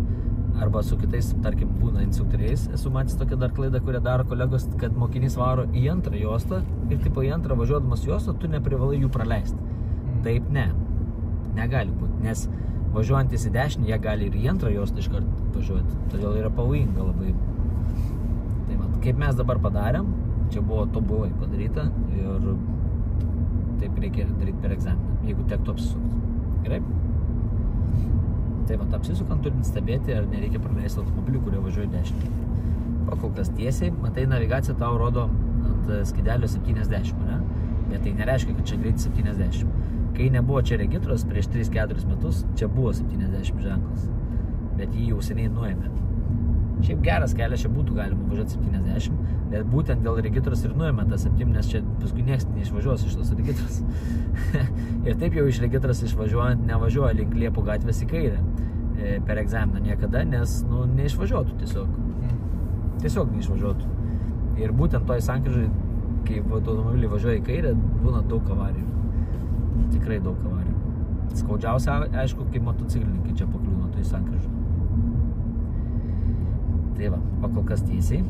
arba su kitais, tarkim, būna instruktoriais, esu matęs tokią dar klaidą, kurią daro kolegos, kad mokinys varo į antrą juostą ir tipo į antrą važiuodamas juostą, tu neprivalai jų praleisti. Taip ne, negali būti, nes važiuojantis į dešinį, jie gali ir į antrą juostą iškart važiuoti. Todėl yra pavojinga labai. Tai vat, kaip mes dabar padarėm, čia buvo tobulai padaryta ir taip reikia daryti per egzaminą, jeigu tektų apsisukti. Gerai? Tai vat, apsisukant turint stebėti, ar nereikia praleisti automobilių, kurie važiuoja dešinį. Kol kas tiesiai, matai, navigacija tau rodo ant skydelio 70, ne? Bet tai nereiškia, kad čia greitis 70. Kai nebuvo čia regitros prieš 3-4 metus, čia buvo 70 ženklas, bet jį jau seniai nuėmė. Šiaip geras kelias, čia būtų galima važiuoti 70, bet būtent dėl regitros ir nuėmė tą 7, nes čia paskui nieks neišvažiuos iš tos regitros. Ir taip jau iš regitros išvažiuojant nevažiuoja link Liepų gatvės į kairę per egzaminą niekada, nes neišvažiuotų tiesiog. Tiesiog neišvažiuotų. Ir būtent toj sankryžai, kai automobiliai važiuoja į kairę, būna daug avarijų. Tikrai daug avarijų. Skaudžiausia, aišku, kai motociklininkai čia pakliūna toj sankryžai. Tai va, kol kas tiesiai.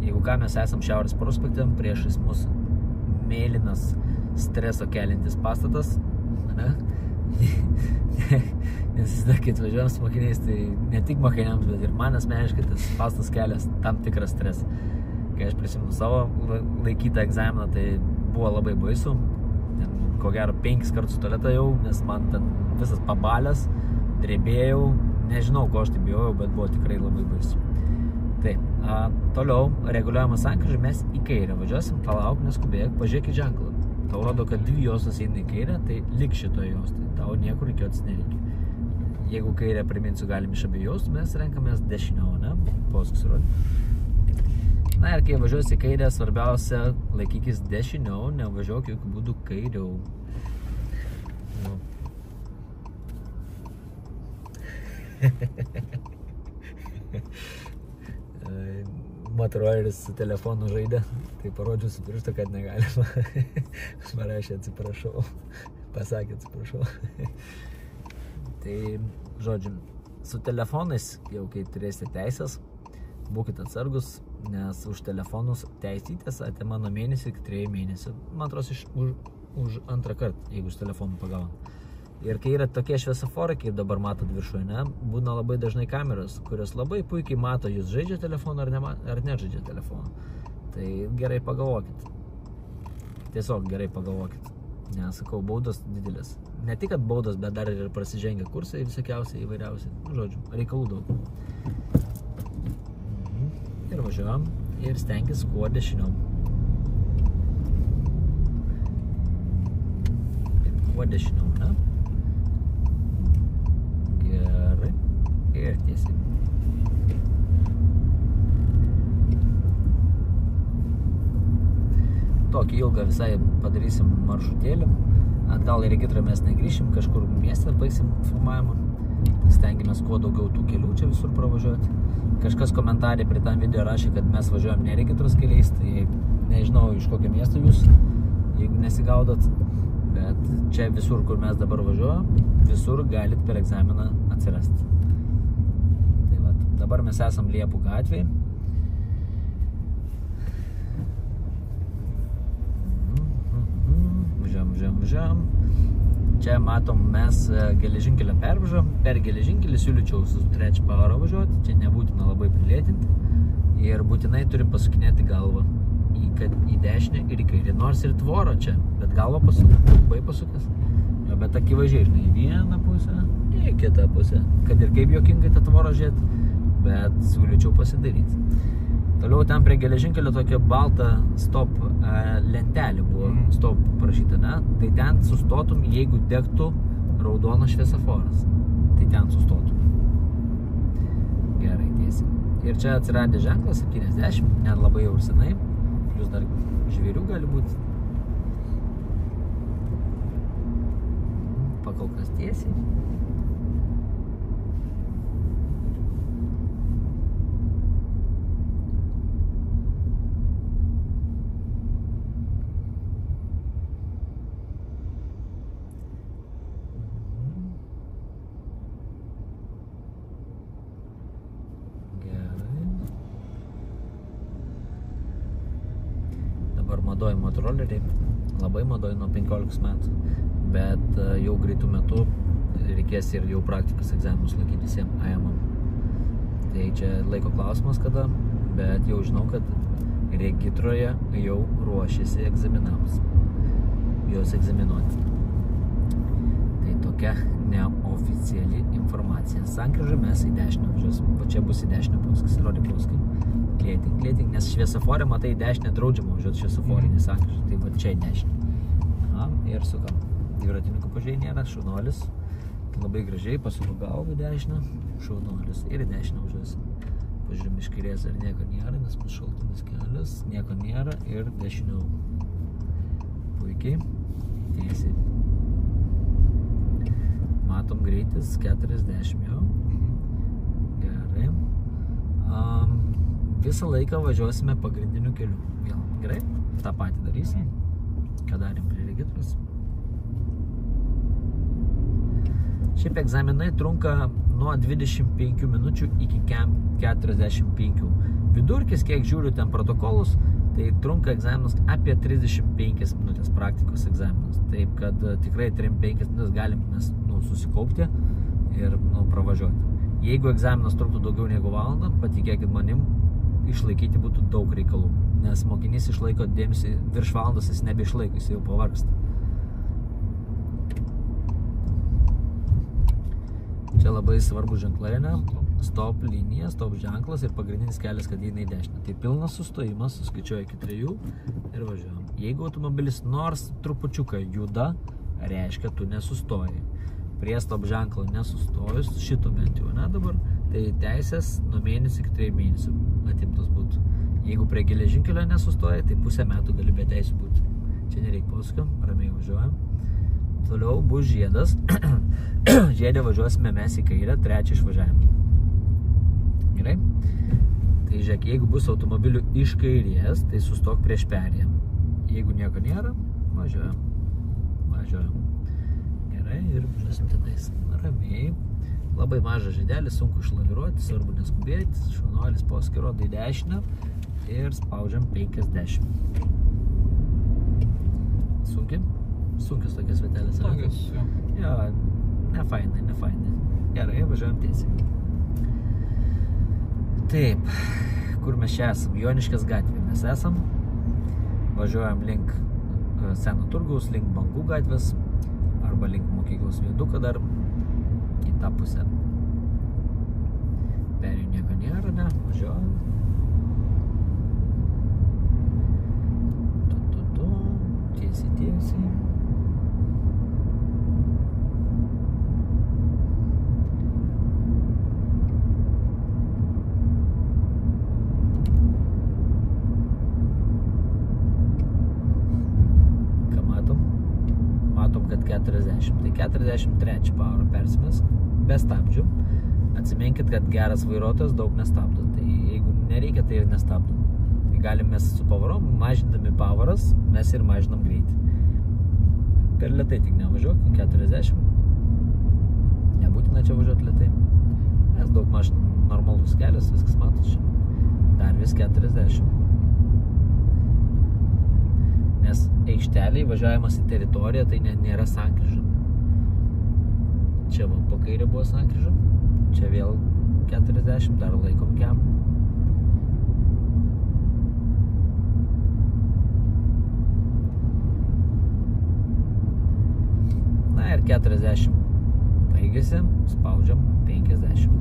Jeigu ką, mes esam Šiaurės prospekte, priešais mūsų mėlynas streso keliantis pastatas, ne? Nes kai atvažiuojam su mokiniais, tai ne tik mokiniams, bet ir man asmeniškai tas pastatas kelias tam tikras stresą. Kai aš prisimenu savo laikytą egzaminą, tai buvo labai baisu. Ko gero 5 kartus tualetą jau, nes man ten visas pabalės, drebėjau, nežinau, ko aš tai bijojau, bet buvo tikrai labai baisu. Taip, toliau reguliuojama sankryža, mes į kairę važiuosim, palauk, neskubėk, pažiūrėk į ženklą. Tau rodo, kad 2 juostos eina į kairę, tai lik šitoje juostai, tau niekur reikėtis nereikia. Jeigu kairę, priminsiu, galim iš abiejų juostų, mes renkamės dešiniau, ne? Posūkis rodė. Na ir kai važiuosi į kairę, svarbiausia, laikykis dešiniau, nevažiuok jokių būdų kairiau. Motoroleris su telefonu žaidė, tai parodžiu su pirštu, kad negalima. Aš parašė atsiprašau, pasakė atsiprašau. Tai, žodžiu, su telefonais, jau kai turėsite teisės, būkite atsargus, nes už telefonus teisytės atima nuo mėnesį iki 3 mėnesių. Man atrodo, už antrą kartą, jeigu už telefonų pagauna. Ir kai yra tokie šviesoforai, kaip dabar matot viršuje, ne, būna labai dažnai kameros, kurios labai puikiai mato, jūs žaidžia telefoną ar nežaidžia telefoną. Tai gerai pagalvokit. Tiesiog gerai pagalvokit. Nes, sakau, baudos didelės. Ne tik, kad baudos, bet dar ir prasižengia kursai visokiausiai įvairiausiai. Žodžiu, reikalų daug. Ir važiuojam ir stenkis kuo dešiniau. Kuo dešiniau, ne? Gerai. Ir tiesiai. Tokį ilgą visai padarysim maršrutėlį. Atgal į regitrą mes negrįšim, kažkur mieste baigsim filmavimą. Stengiamės kuo daugiau tų kelių čia visur pravažiuoti. Kažkas komentarė prie tam video rašė, kad mes važiuojam ne regitros keliais, tai nežinau iš kokio miesto jūs, jeigu nesigaudot. Bet čia visur, kur mes dabar važiuojam, visur galit per egzaminą atsirasti. Tai va, dabar mes esam Liepų gatvėj. Važiuojam. Čia matom mes geležinkelio pervažiuojam. Per geležinkelį siūlyčiau su 3 pavaro važiuoti. Čia nebūtina labai prilėtinti. Ir būtinai turim pasukinėti galvą. Į dešinę ir į kairę. Nors ir tvoro čia, bet galva labai pasukęs. Jo, bet akivaizdžiai, žinai, į vieną pusę, į kitą pusę. Kad ir kaip jokingai tą tvorą žiūrėti, bet siūlyčiau pasidaryti. Toliau ten prie geležinkelio tokia balta stop lentelė buvo, stop parašyta, ne? Tai ten sustotum, jeigu degtų raudonas šviesoforas. Tai ten sustotum. Gerai, tiesiai. Ir čia atsiradė ženklas 70, net labai jau senai. Plius dar žvėrių gali būti. Pakol kas tiesiai. Dabar madoji motoroleriai labai madoj nuo 15 metų, bet jau greitų metų reikės ir jau praktikos egzaminus laikyti visiems AMM. Tai čia laiko klausimas kada, bet jau žinau, kad regitroje jau ruošiasi egzaminams, juos egzaminuoti. Tai tokia neoficiali informacija. Sankryžą mes į dešinę važiuosim, o čia bus į dešinę posūkis, rodė posūkį. Klėting, nes šviesoforė, matai, į dešinę draudžiama važiuoti šviesoforinį sankryžą, tai va čia į dešinę. Aha, ir sukam. Dviratininkų pažiūrėjai nėra, šaunuolis. Labai gražiai pasukau galvą į dešinę, šaunuolis ir į dešinę važiuosim. Pažiūrėjom iš kairės, ar nieko nėra, nes bus šaltinis kelias, nieko nėra ir dešiniau. Puikiai, tiesiai. Matom greitis 40 jau. Gerai. Visą laiką važiuosime pagrindiniu keliu. Vėl, gerai? tą patį darysim, ką darėm prie regitros. Šiaip egzaminai trunka nuo 25 minučių iki 45. Vidurkis, kiek žiūriu ten protokolus, tai trunka egzaminas apie 35 minutės praktikos egzaminas. Taip, kad tikrai 3-5 minutės galim mes susikaupti ir pravažiuoti. Jeigu egzaminas truktų daugiau negu valandą, patikėkit manim, išlaikyti būtų daug reikalų. Nes mokinys išlaiko dėmesį virš valandos, jis nebeišlaiko, jis jau pavargsta. Čia labai svarbu ženklai, ne? Stop linija, stop ženklas ir pagrindinis kelias, kad eina į dešinę. Tai pilnas sustojimas, suskaičiuoja iki 3 ir važiuojam. Jeigu automobilis nors trupučiuką juda, reiškia, tu nesustoji. Prie stop ženklo nesustojus, šito bent jau, ne dabar, tai teisės nuo mėnesio iki 3 mėnesių atimtos būtų. Jeigu prie geležinkelio nesustoja, tai pusę metų gali be teisų būti. Čia nereikia posūkio, ramiai važiuojam. Toliau bus žiedas. Žiedė važiuosime mes į kairę, 3 išvažiavimą. Gerai? Tai žiūrėk, jeigu bus automobilių iš kairės, tai sustok prieš perėją. Jeigu nieko nėra, važiuojam. Gerai, ir važiuosim tenais. Ramiai. Labai mažas žiedelis, sunku išlaviruoti, svarbu neskubėti. Šaunuolis posūkį rodo į dešinę ir spaudžiam 50. Sunkiai? Sunkius tokias vietelės. Sunkius, jo. Jo, nefainai. Gerai, važiuojam tiesiai. Taip, kur mes čia esam? Joniškės gatvė mes esam. Važiuojam link Seno turgaus, link Bangų gatvės arba link mokyklos viaduko dar į tą pusę. Perėjų nieko nėra, ne? Važiuojam. Tiesiai. Kad 40, tai 43 pavarą persimės, be stabdžių. Atsiminkit, kad geras vairuotojas daug nestabdo, tai jeigu nereikia, tai ir nestabdo. Tai galim mes su pavarom, mažindami pavaras, mes ir mažinam greitį. Per lėtai tik nevažiuok, 40. Nebūtina čia važiuoti lėtai. Nes daug maž normalus kelias, viskas matos čia. Dar vis 40. Nes aikšteliai važiavimas į teritoriją tai nėra sankryža. Čia va, po kairė buvo sankryža, čia vėl 40, dar laikom kiam. Na ir 40 baigėsi, spaudžiam 50.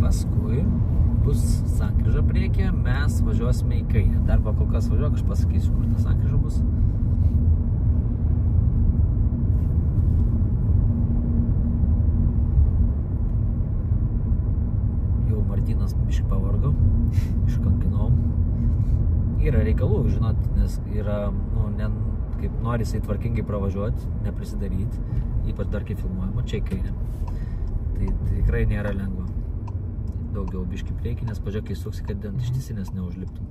Paskui bus sankryža priekyje, mes važiuosime į kairę. Dar kol kas važiuok, aš pasakysiu, kur ta sankryža bus. Jau Martynas biškį pavargo, iškankinau. Yra reikalų, žinot, nes yra, kaip nori jisai tvarkingai pravažiuoti, neprisidaryti, ypač dar kai filmuojama, čia į kairę. Tai tikrai nėra lengva. Daugiau biškį priekį, nes pažiūrėk, kai suksi, kad ant ištisinės neužliptum.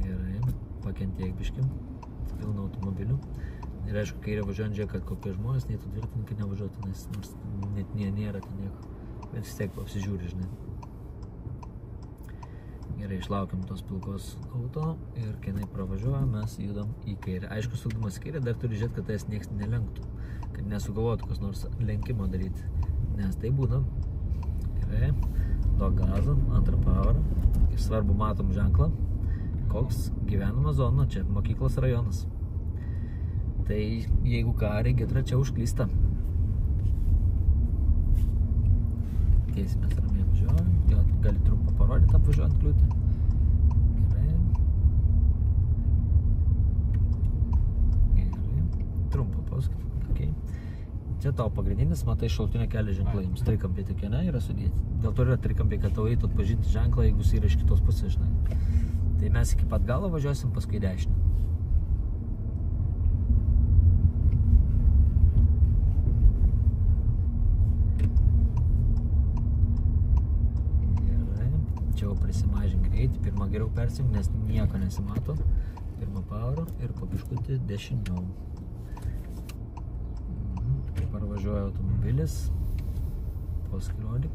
Gerai, pakentėk biškį, pilna automobilių. Ir aišku, kairė važiuojant, žiūrėk, kad kokie žmonės, nei tų dviratininkai nevažiuotų, nes nors net nėra ten nieko. Bet vis tiek apsižiūri, žinai. Gerai, išlaukiam tos pilkos auto ir kai jinai pravažiuoja, mes judam į kairę. Aišku, sukdamas į kairę dar turi žiūrėti, kad tais nieks nelenktų, kad nesugalvotų kas nors lenkimo daryti, nes tai būna. Gerai, duok gazą, antrą pavarą ir svarbu matom ženklą, koks gyvenama zona, čia mokyklos rajonas. Tai jeigu ką, regitra čia užklysta. Keisimės ramiai važiuojam, jo, gali trumpą parodyti apvažiuojant kliūtį. Gerai. Gerai. Trumpą paskui. Okay. Čia tau pagrindinis, matai, šaltinio kelio ženklai. Jums trikampiai tokie, ne, yra sudėti. Dėl to yra trikampiai, kad tau eitų atpažinti ženklą, jeigu jis yra iš kitos pusės, žinai. Tai mes iki pat galo važiuosim, paskui dešinį. Čia jau prisimažink greitį, pirmą geriau persijung, nes nieko nesimato. Pirmą pavarą ir po biškutį dešiniau. Parvažiuoja automobilis, paskui rodyk.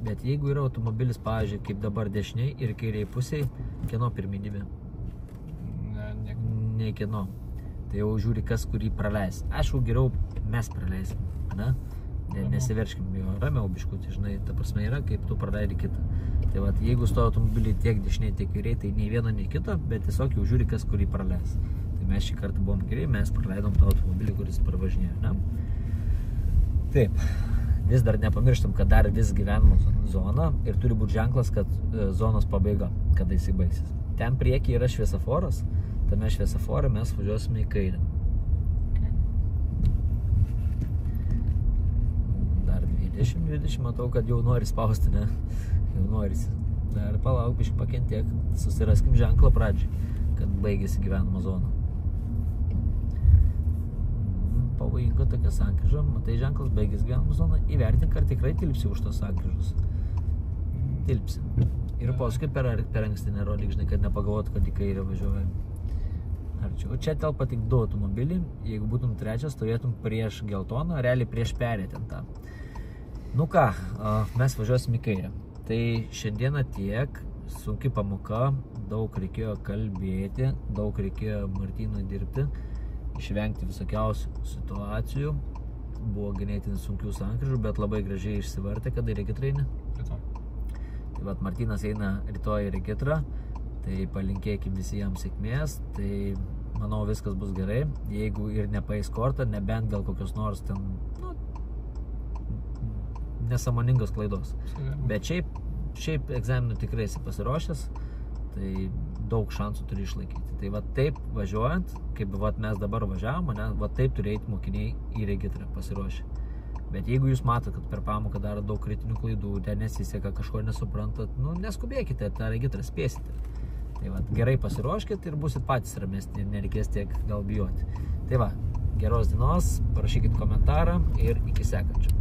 Bet jeigu yra automobilis, pavyzdžiui, kaip dabar dešiniai ir kairiai pusiai, kieno pirminybė? Ne kieno. Tai jau žiūri, kas kurį praleis. Aišku, geriau mes praleisim, ne? Nesiverškim jo, ramiau biškutį, žinai, ta prasme yra, kaip tu praleidi kitą. Tai vat, jeigu stoja automobiliai tiek dešiniai, tiek kairiai, tai nei vieno, nei kito, bet tiesiog jau žiūri, kas kurį praleis. Tai mes šį kartą buvom kairiai, mes praleidom tą automobilį, kuris parvažinėjo, ne? Taip, vis dar nepamirštam, kad dar vis gyvenimo zona ir turi būti ženklas, kad zonos pabaiga, kada jisai baigsis. Ten prieky yra šviesaforas, tame šviesafore mes važiuosime į kairę. Dar 20, matau, kad jau nori spausti, ne? Jau norisi. Dar palauk, biškį pakentiek, susiraskim ženklą pradžiai, kad baigėsi gyvenimo zona. Pavojinga tokia sankryža, matai ženklas baigės gyvenimo zona, įvertink, ar tikrai tilpsi už tos sankryžos. Tilpsi. Ir paskui per anksti nerodyk, žinai, kad nepagalvot, kad į kairę važiuoja. Arčiau. Čia telpa tik 2 automobiliai, jeigu būtum trečias, stovėtum prieš geltoną, realiai prieš perėtę tą. Nu ką, mes važiuosim į kairę. Tai šiandieną tiek, sunki pamoka, daug reikėjo kalbėti, daug reikėjo Martynui dirbti, išvengti visokiausių situacijų, buvo ganėtinai sunkių sankryžų, bet labai gražiai išsivartė, kada į regitrą eini. Tai vat Martynas eina rytoj į regitrą, tai palinkėkim visi jam sėkmės, tai manau viskas bus gerai, jeigu ir nepaeis kortą, nebent dėl kokios nors ten, nu, nesąmoningos klaidos. Bet šiaip egzaminų tikrai esi pasiruošęs, tai daug šansų turi išlaikyti. Tai va taip važiuojant, kaip va mes dabar važiavom, va taip turi eiti mokiniai į regitrą pasiruošę. Bet jeigu jūs matot, kad per pamoką daro daug kritinių klaidų, ten nesiseka, kažko nesuprantat, nu neskubėkite, tą regitrą spėsite. Tai va, gerai pasiruoškit ir būsit patys ramesni ir nereikės tiek gal bijoti. Tai va, geros dienos, parašykit komentarą ir iki sekančio.